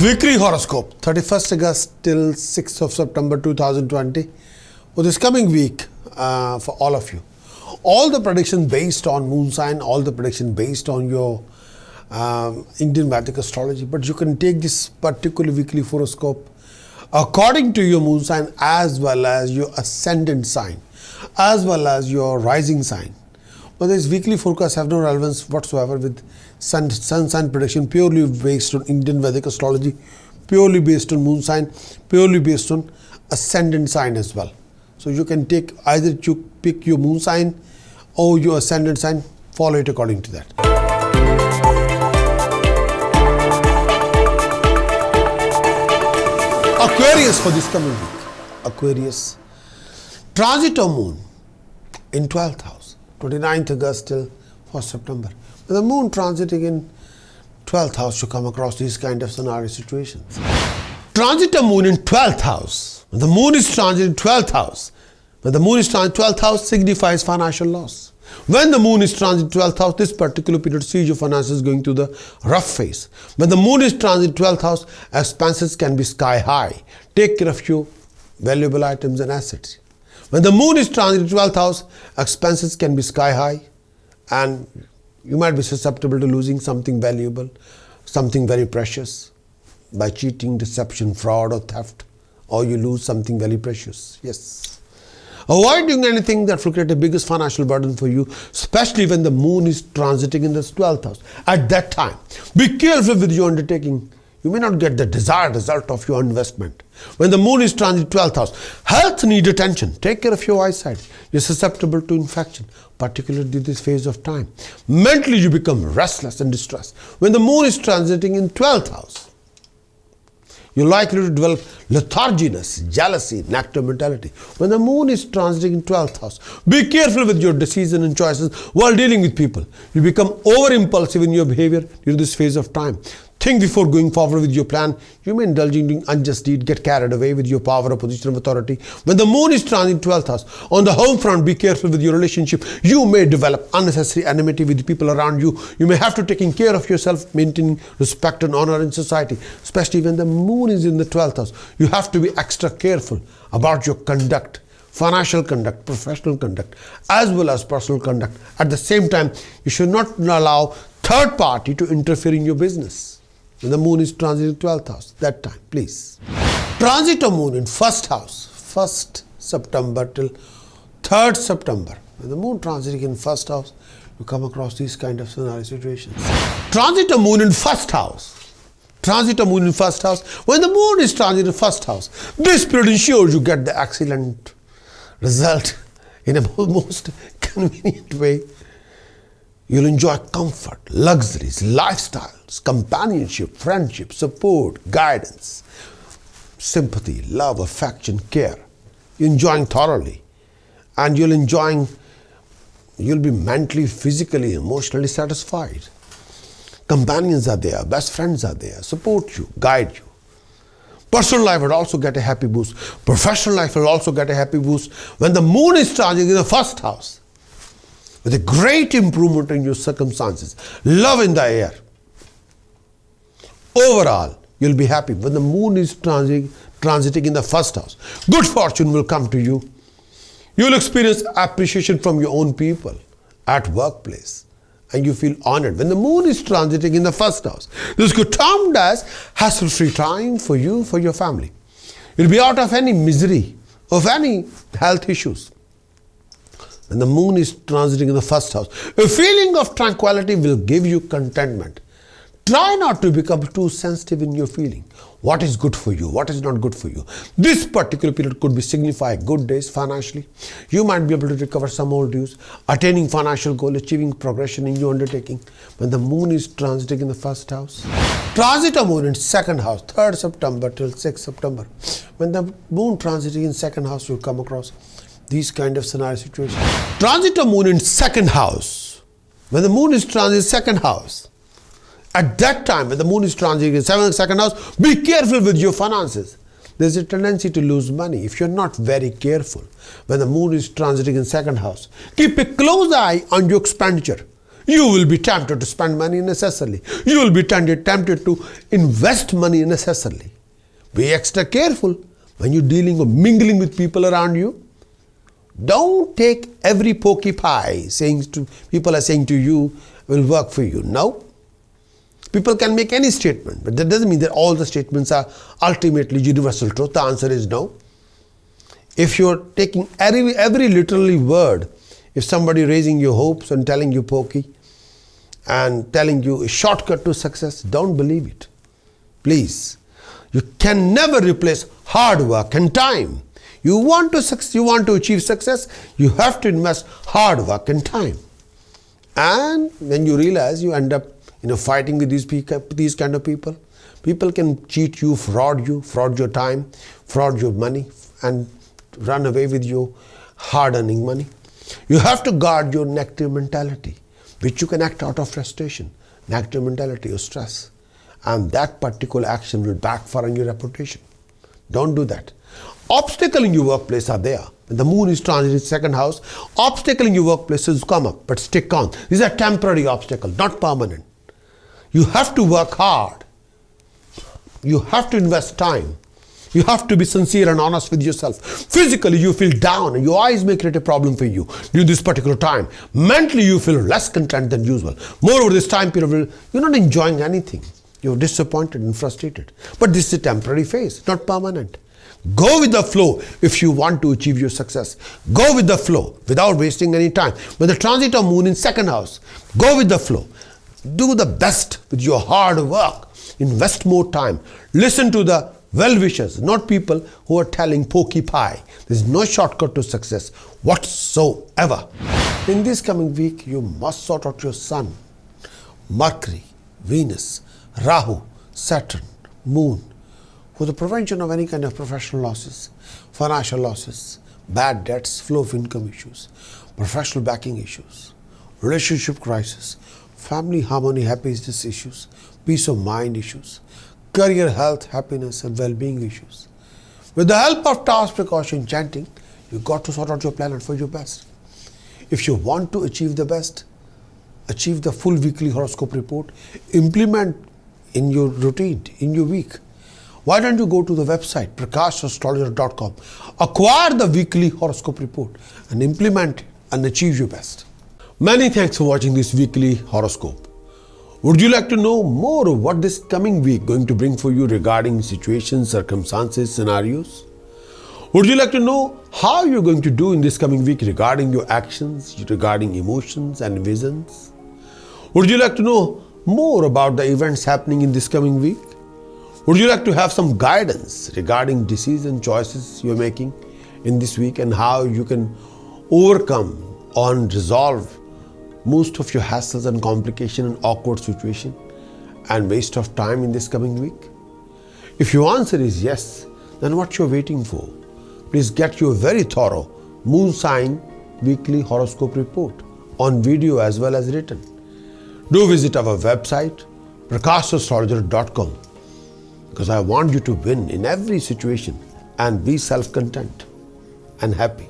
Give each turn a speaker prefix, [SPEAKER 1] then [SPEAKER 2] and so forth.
[SPEAKER 1] Weekly horoscope, 31st August till 6th of September 2020. For this coming week, for all of you, all the predictions based on moon sign, all the predictions based on your Indian Vedic astrology, but you can take this particular weekly horoscope according to your moon sign as well as your ascendant sign, as well as your rising sign. But this weekly forecast have no relevance whatsoever with sun sign prediction, purely based on Indian Vedic astrology, purely based on moon sign, purely based on ascendant sign as well. So you can take either you pick your moon sign or your ascendant sign, follow it according to that. Aquarius for this coming week. Aquarius, transit of moon in 12th house, 29th August till 1st September. With the moon transiting in 12th house, you come across these kind of scenario situations. Transit of moon in 12th house. When the moon is transiting 12th house, when the moon is transiting 12th house signifies financial loss. When the moon is transiting 12th house, this particular period sees your finances going to the rough phase. When the moon is transiting 12th house, expenses can be sky high. Take care of your valuable items and assets. When the moon is transiting 12th house, expenses can be sky high and you might be susceptible to losing something valuable, something very precious by cheating, deception, fraud or theft, or you lose something very precious. Yes. Avoid doing anything that will create a biggest financial burden for you, especially when the moon is transiting in the 12th house. At that time, be careful with your undertaking. You may not get the desired result of your investment. When the moon is transiting 12th house, health needs attention. Take care of your eyesight. You're susceptible to infection, particularly in this phase of time. Mentally, you become restless and distressed. When the moon is transiting in 12th house, you're likely to develop letharginess, jealousy, negative mentality. When the moon is transiting in 12th house, be careful with your decisions and choices while dealing with people. You become over impulsive in your behavior during this phase of time. Think before going forward with your plan. You may indulge in doing unjust deed, get carried away with your power or position of authority. When the moon is transiting 12th house, on the home front, be careful with your relationship. You may develop unnecessary enmity with the people around you. You may have to take care of yourself, maintaining respect and honor in society, especially when the moon is in the 12th house. You have to be extra careful about your conduct, financial conduct, professional conduct, as well as personal conduct. At the same time, you should not allow third party to interfere in your business. When the moon is transiting 12th house, that time, please. Transit of moon in 1st house, 1st September till 3rd September. When the moon transiting in 1st house, you come across these kind of scenario situations. Transit of moon in 1st house. Transit of moon in 1st house. When the moon is transiting in 1st house, this period ensures you get the excellent result in a most convenient way. You'll enjoy comfort, luxuries, lifestyles, companionship, friendship, support, guidance, sympathy, love, affection, care. You're enjoying thoroughly. And you'll be mentally, physically, emotionally satisfied. Companions are there, best friends are there, support you, guide you. Personal life will also get a happy boost. Professional life will also get a happy boost when the moon is transiting in the 1st house. With a great improvement in your circumstances, love in the air. Overall, you'll be happy when the moon is transiting in the 1st house. Good fortune will come to you. You'll experience appreciation from your own people at workplace, and you feel honored when the moon is transiting in the 1st house. This could termed as hassle-free time for you, for your family. You'll be out of any misery, of any health issues. When the moon is transiting in the 1st house, a feeling of tranquility will give you contentment. Try not to become too sensitive in your feeling. What is good for you? What is not good for you? This particular period could be signify good days financially. You might be able to recover some old dues, attaining financial goal, achieving progression in your undertaking. When the moon is transiting in the 1st house. Transit of moon in 2nd house, 3rd September till 6th September. When the moon transiting in 2nd house, you'll come across these kind of scenario situations. Transit of moon in 2nd house. When the moon is transiting 2nd house, at that time when the moon is transiting in 2nd house, be careful with your finances. There's a tendency to lose money if you're not very careful. When the moon is transiting in 2nd house, keep a close eye on your expenditure. You will be tempted to spend money unnecessarily. You will be tempted to invest money unnecessarily. Be extra careful when you're dealing or mingling with people around you. Don't take every pokey pie people are saying to you will work for you. No. People can make any statement, but that doesn't mean that all the statements are ultimately universal truth. The answer is no. If you're taking every literally word, if somebody raising your hopes and telling you pokey and telling you a shortcut to success, don't believe it. Please. You can never replace hard work and time. You want to achieve success, you have to invest hard work and time. And when you realize, you end up fighting with these kind of people. People can cheat you, fraud your time, fraud your money, and run away with your hard-earning money. You have to guard your negative mentality, which you can act out of frustration, negative mentality or stress. And that particular action will backfire on your reputation. Don't do that. Obstacles in your workplace are there. When the moon is transiting second house, obstacles in your workplaces come up, but stick on. These are temporary obstacles, not permanent. You have to work hard. You have to invest time. You have to be sincere and honest with yourself. Physically, you feel down and your eyes may create a problem for you during this particular time. Mentally, you feel less content than usual. Moreover, this time period, you're not enjoying anything. You're disappointed and frustrated. But this is a temporary phase, not permanent. Go with the flow if you want to achieve your success. Go with the flow without wasting any time. When the transit of moon in second house, go with the flow. Do the best with your hard work. Invest more time. Listen to the well-wishers, not people who are telling pokey pie. There's no shortcut to success whatsoever. In this coming week, you must sort out your sun, Mercury, Venus, Rahu, Saturn, Moon, for the prevention of any kind of professional losses, financial losses, bad debts, flow of income issues, professional backing issues, relationship crisis, family harmony, happiness issues, peace of mind issues, career, health, happiness and well-being issues. With the help of task, precaution, chanting, you got to sort out your planet for your best. If you want to achieve the best, achieve the full weekly horoscope report, implement in your routine, in your week. Why don't you go to the website prakashastrologer.com, acquire the weekly horoscope report and implement and achieve your best. Many thanks for watching this weekly horoscope. Would you like to know more of what this coming week going to bring for you regarding situations, circumstances, scenarios? Would you like to know how you're going to do in this coming week regarding your actions, regarding emotions and visions? Would you like to know more about the events happening in this coming week? Would you like to have some guidance regarding decision choices you're making in this week and how you can overcome and resolve most of your hassles and complication and awkward situation and waste of time in this coming week? If your answer is yes, then what you're waiting for? Please get your very thorough moon sign weekly horoscope report on video as well as written. Do visit our website prakashastrologer.com, because I want you to win in every situation and be self-content and happy.